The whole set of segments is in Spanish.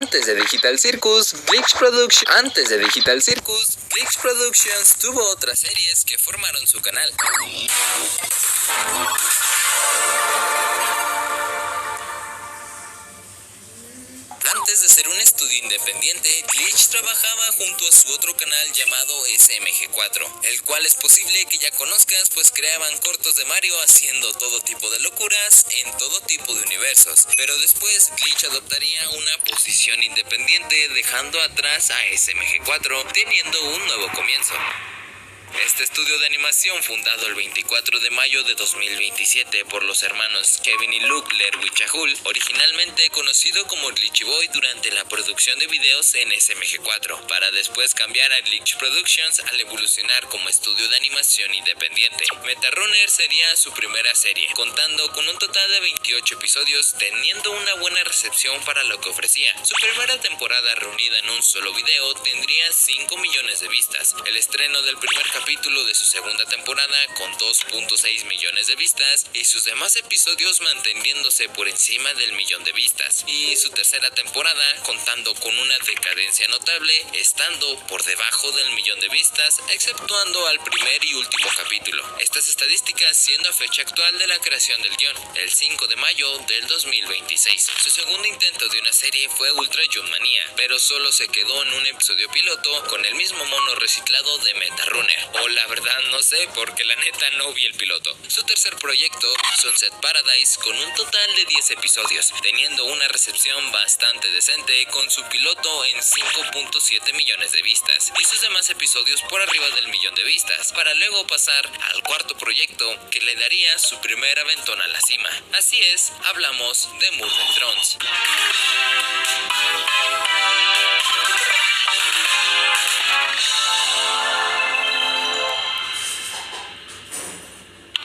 Antes de Digital Circus, Glitch Productions tuvo otras series que formaron su canal. Antes de ser un estudio independiente, Glitch trabajaba junto a su otro canal llamado SMG4, el cual es posible que ya conozcas, pues creaban cortos de Mario haciendo todo tipo de locuras en todo tipo de universos. Pero después Glitch adoptaría una posición independiente, dejando atrás a SMG4, teniendo un nuevo comienzo. Este estudio de animación, fundado el 24 de mayo de 2027 por los hermanos Kevin y Luke Lerwichahul, originalmente conocido como Glitchy Boy durante la producción de videos en SMG4, para después cambiar a Glitch Productions al evolucionar como estudio de animación independiente. Metarunner sería su primera serie, contando con un total de 28 episodios, teniendo una buena recepción para lo que ofrecía. Su primera temporada, reunida en un solo video, tendría 5 millones de vistas. El estreno del primer capítulo de su segunda temporada con 2.6 millones de vistas y sus demás episodios manteniéndose por encima del millón de vistas, y su tercera temporada contando con una decadencia notable, estando por debajo del millón de vistas, exceptuando al primer y último capítulo. Estas estadísticas siendo a fecha actual de la creación del guión, el 5 de mayo del 2026. Su segundo intento de una serie fue Ultra Jump Mania, pero solo se quedó en un episodio piloto con el mismo mono reciclado de Metarunner. O la verdad no sé, porque la neta no vi el piloto. Su tercer proyecto, Sunset Paradise, con un total de 10 episodios, teniendo una recepción bastante decente con su piloto en 5.7 millones de vistas y sus demás episodios por arriba del millón de vistas, para luego pasar al cuarto proyecto que le daría su primer aventón a la cima. Así es, hablamos de Murder Drones.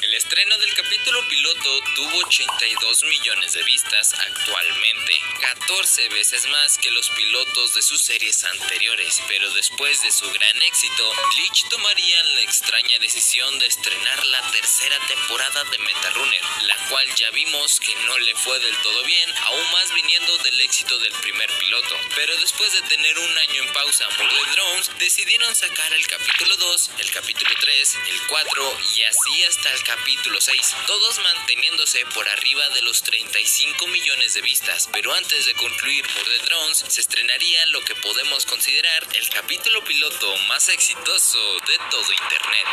El estreno del capítulo piloto tuvo 82 millones de vistas actualmente, 14 veces más que los pilotos de sus series anteriores, pero después de su gran éxito, Glitch tomaría la extraña decisión de estrenar la tercera temporada de Metarunner, la cual ya vimos que no le fue del todo bien, aún más viniendo del éxito del primer piloto. Pero después de tener un año en pausa Murder Drones, decidieron sacar el capítulo 2, el capítulo 3, el 4 y así hasta el capítulo 6, todos manteniéndose por arriba de los 35 millones de vistas. Pero antes de concluir Murder Drones, se estrenaría lo que podemos considerar el capítulo piloto más exitoso de todo internet.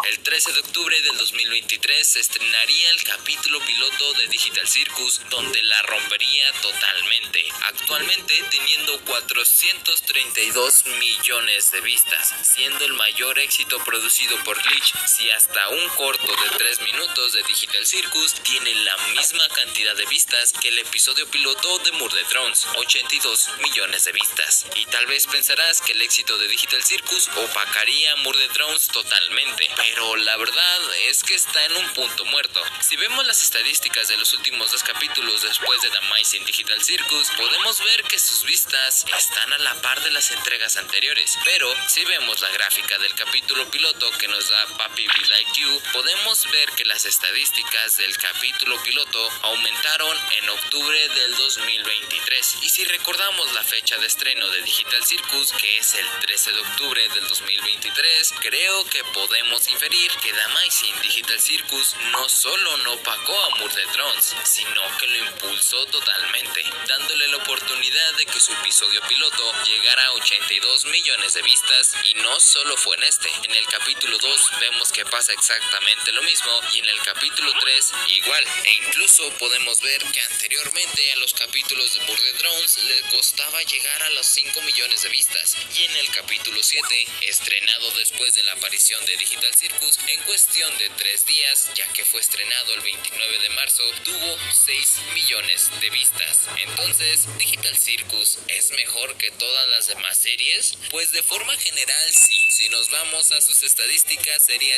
El 13 de octubre del 2023 se estrenaría el capítulo piloto de Digital Circus, donde la rompería totalmente, actualmente teniendo 432 millones de vistas, siendo el mayor éxito producido por Glitch, si hasta un corto de 3 minutos de Digital Circus tiene la misma cantidad de vistas que el episodio piloto de Murder Drones, 82 millones de vistas. Y tal vez pensarás que el éxito de Digital Circus opacaría a Murder Drones totalmente, pero la verdad es que está en un punto muerto. Si vemos las estadísticas de los últimos 2 capítulos después de The Amazing Digital Circus, podemos ver que sus vistas están a la par de las entregas anteriores. Pero si vemos la gráfica del capítulo piloto que nos da Papi Be Like You, podemos ver que las estadísticas del capítulo piloto aumentaron en octubre del 2023. Y si recordamos la fecha de estreno de Digital Circus, que es el 13 de octubre del 2023, creo que podemos inferir que The Amazing Digital Circus no solo no opacó a Murder Drones, sino que lo impulsó totalmente, dándole la oportunidad de que su episodio piloto llegara a 82 millones de vistas. Y no solo fue en este, en el capítulo 2 vemos que pasa exactamente lo mismo, y en el capítulo 3 igual, e incluso podemos ver que anteriormente a los capítulos de Murder Drones le costaba llegar a los 5 millones de vistas, y en el capítulo 7, estrenado después de la aparición de Digital Circus, en cuestión de 3 días, ya que fue estrenado el 29 de marzo, tuvo 6 millones de vistas. Entonces, Digital Circus Circus es mejor que todas las demás series? Pues de forma general sí. Si nos vamos a sus estadísticas sería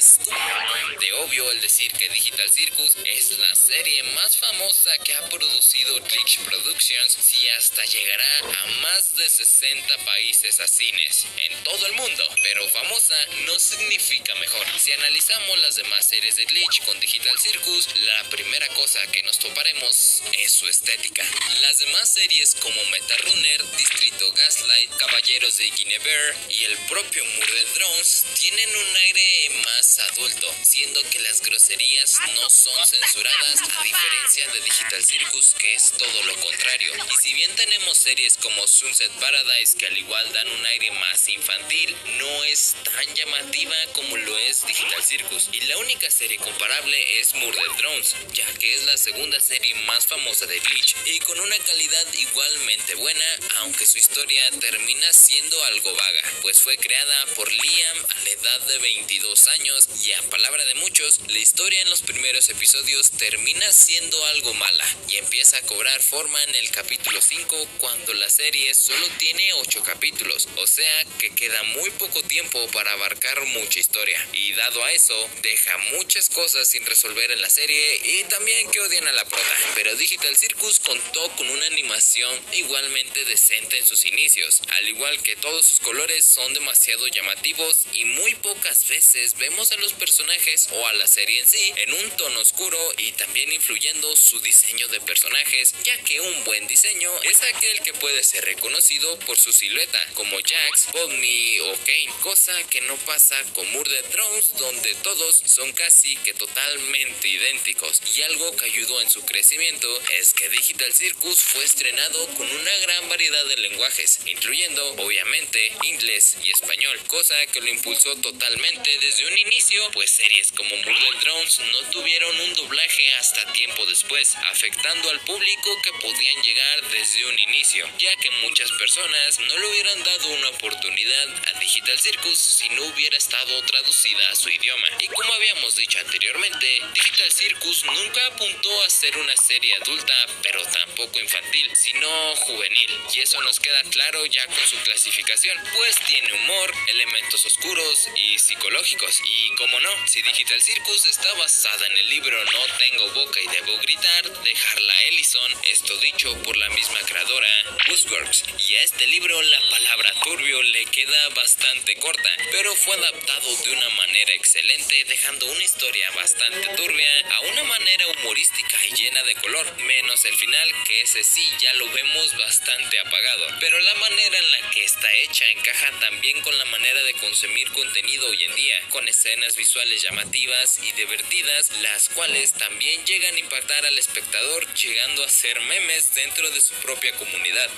de obvio el decir que Digital Circus es la serie más famosa que ha producido Glitch Productions, si hasta llegará a más de 60 países a cines en todo el mundo. Pero famosa no significa mejor. Si analizamos las demás series de Glitch con Digital Circus, la primera cosa que nos toparemos es su estética. Las demás series como Metarunner, Distrito Gaslight, Caballeros de Guinevere y el propio Murder Drones tienen un aire más adulto, siendo que las groserías no son censuradas, a diferencia de Digital Circus, que es todo lo contrario. Y si bien tenemos series como Sunset Paradise, que al igual dan un aire más infantil, no es tan llamativa como lo es Digital Circus. Y la única serie comparable es Murder Drones, ya que es la segunda serie más famosa de Glitch y con una calidad igualmente buena, aunque su historia termina siendo algo vaga, pues fue creada por Liam a la edad de 22 años y a palabra de muchos, la historia en los primeros episodios termina siendo algo mala y empieza a cobrar forma en el capítulo 5 cuando la serie solo tiene 8 capítulos, o sea que queda muy poco tiempo para abarcar mucha historia, y dado a eso, deja muchas cosas sin resolver en la serie y también que odian a la prota. Pero Digital Circus contó con una animación igualmente decente en sus inicios, al igual que todos sus colores son demasiado llamativos y muy pocas veces vemos a los personajes o a la serie en sí en un tono oscuro, y también influyendo su diseño de personajes, ya que un buen diseño es aquel que puede ser reconocido por su silueta, como Jax, Pomni o Kane, cosa que no pasa con Murder Drones, donde todos son casi que totalmente idénticos. Y algo que ayudó en su crecimiento es que Digital Circus fue estrenado con una gran variedad de lenguajes, incluyendo obviamente inglés y español, cosa que lo impulsó totalmente desde un inicio, pues series como Murder Drones no tuvieron un doblaje hasta tiempo después, afectando al público que podían llegar desde un inicio, ya que muchas personas no le hubieran dado una oportunidad a Digital Circus si no hubiera estado traducida a su idioma. Y como habíamos dicho anteriormente, Digital Circus nunca apuntó a ser una serie adulta, pero tampoco infantil, sino juvenil, y eso nos queda claro ya con su clasificación, pues tiene humor, elementos oscuros y psicológicos. Y como no, si Digital Circus está basada en el libro No tengo boca y debo gritar de Harla Ellison, esto dicho por la misma creadora Buzzworks, y a este libro la palabra turbio le queda bastante corta, pero fue adaptado de una manera excelente, dejando una historia bastante turbia a una manera humorística y llena de color, menos el final, que ese sí ya lo vemos bastante apagado. Pero la manera en la que está hecha encaja también con la manera de consumir contenido hoy en día, con escenas visuales llamativas y divertidas, las cuales también llegan a impactar al espectador, llegando a ser memes dentro de su propia comunidad.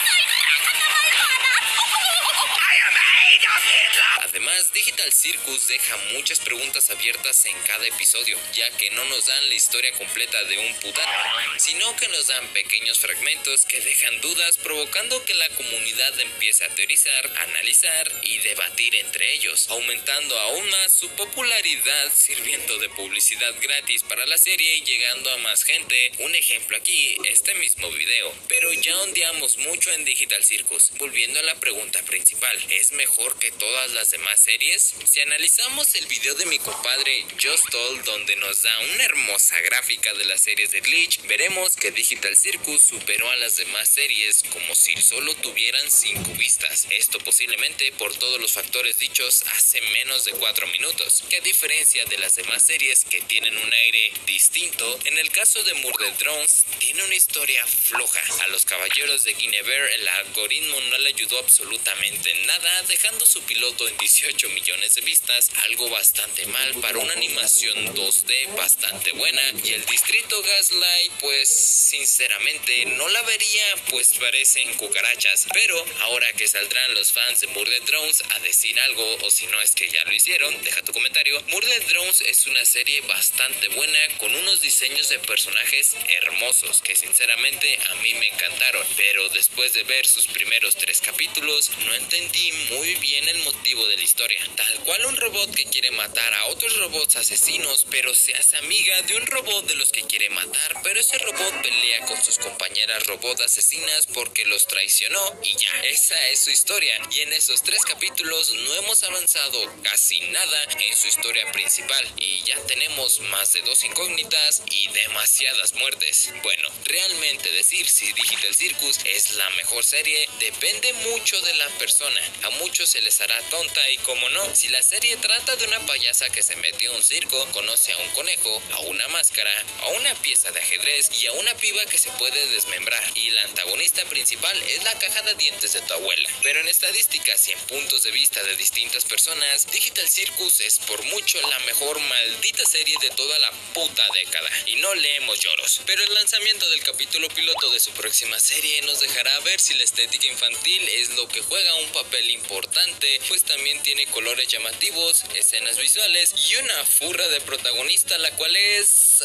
Además, Digital Circus deja muchas preguntas abiertas en cada episodio, ya que no nos dan la historia completa de un putazo, sino que nos dan pequeños fragmentos que dejan dudas, provocando que la comunidad empiece a teorizar, analizar y debatir entre ellos, aumentando aún más su popularidad, sirviendo de publicidad gratis para la serie y llegando a más gente. Un ejemplo aquí, este mismo video. Pero ya ondeamos mucho en Digital Circus. Volviendo a la pregunta principal, ¿es mejor que todas las demás series? Si analizamos el video de mi compadre Just All, donde nos da una hermosa gráfica de las series de Glitch, veremos que Digital Circus superó a las demás series como si solo tuvieran 5 vistas. Esto posiblemente por todos los factores dichos hace menos de 4 minutos, que a diferencia de las demás series que tienen un aire distinto, en el caso de Murder Drones tiene una historia floja. A los Caballeros de Guinevere el algoritmo no le ayudó absolutamente en nada, dejando su piloto en 18 millones de vistas, algo bastante mal para una animación 2D bastante buena, y el Distrito Gaslight pues sinceramente no la vería, pues parecen cucarachas. Pero ahora que saldrán los fans de Murder Drones a decir algo, o si no es que ya lo hicieron, deja tu comentario. Murder Drones es una serie bastante buena, con unos diseños de personajes hermosos que sinceramente a mí me encantaron, pero después de ver sus primeros 3 capítulos no entendí muy bien bien el motivo de la historia, tal cual un robot que quiere matar a otros robots asesinos, pero se hace amiga de un robot de los que quiere matar, pero ese robot pelea con sus compañeras robot asesinas porque los traicionó y ya, esa es su historia. Y en esos 3 capítulos no hemos avanzado casi nada en su historia principal y ya tenemos más de 2 incógnitas y demasiadas muertes. Bueno, realmente decir si Digital Circus es la mejor serie depende mucho de la persona. A muchos se les hará tonta y como no, si la serie trata de una payasa que se metió a un circo, conoce a un conejo, a una máscara, a una pieza de ajedrez y a una piba que se puede desmembrar, y la antagonista principal es la caja de dientes de tu abuela. Pero en estadísticas y en puntos de vista de distintas personas, Digital Circus es por mucho la mejor maldita serie de toda la puta década, y no leemos lloros. Pero el lanzamiento del capítulo piloto de su próxima serie nos dejará ver si la estética infantil es lo que juega un papel importante, pues también tiene colores llamativos, escenas visuales y una furra de protagonista, la cual es...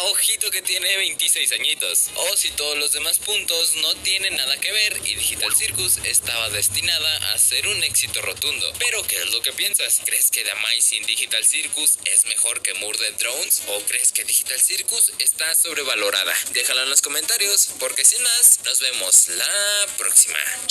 ojito que tiene 26 añitos. O si todos los demás puntos no tienen nada que ver y Digital Circus estaba destinada a ser un éxito rotundo. Pero ¿qué es lo que piensas? ¿Crees que The Amazing Digital Circus es mejor que Murder Drones? ¿O crees que Digital Circus está sobrevalorada? Déjalo en los comentarios, porque sin más, nos vemos la próxima.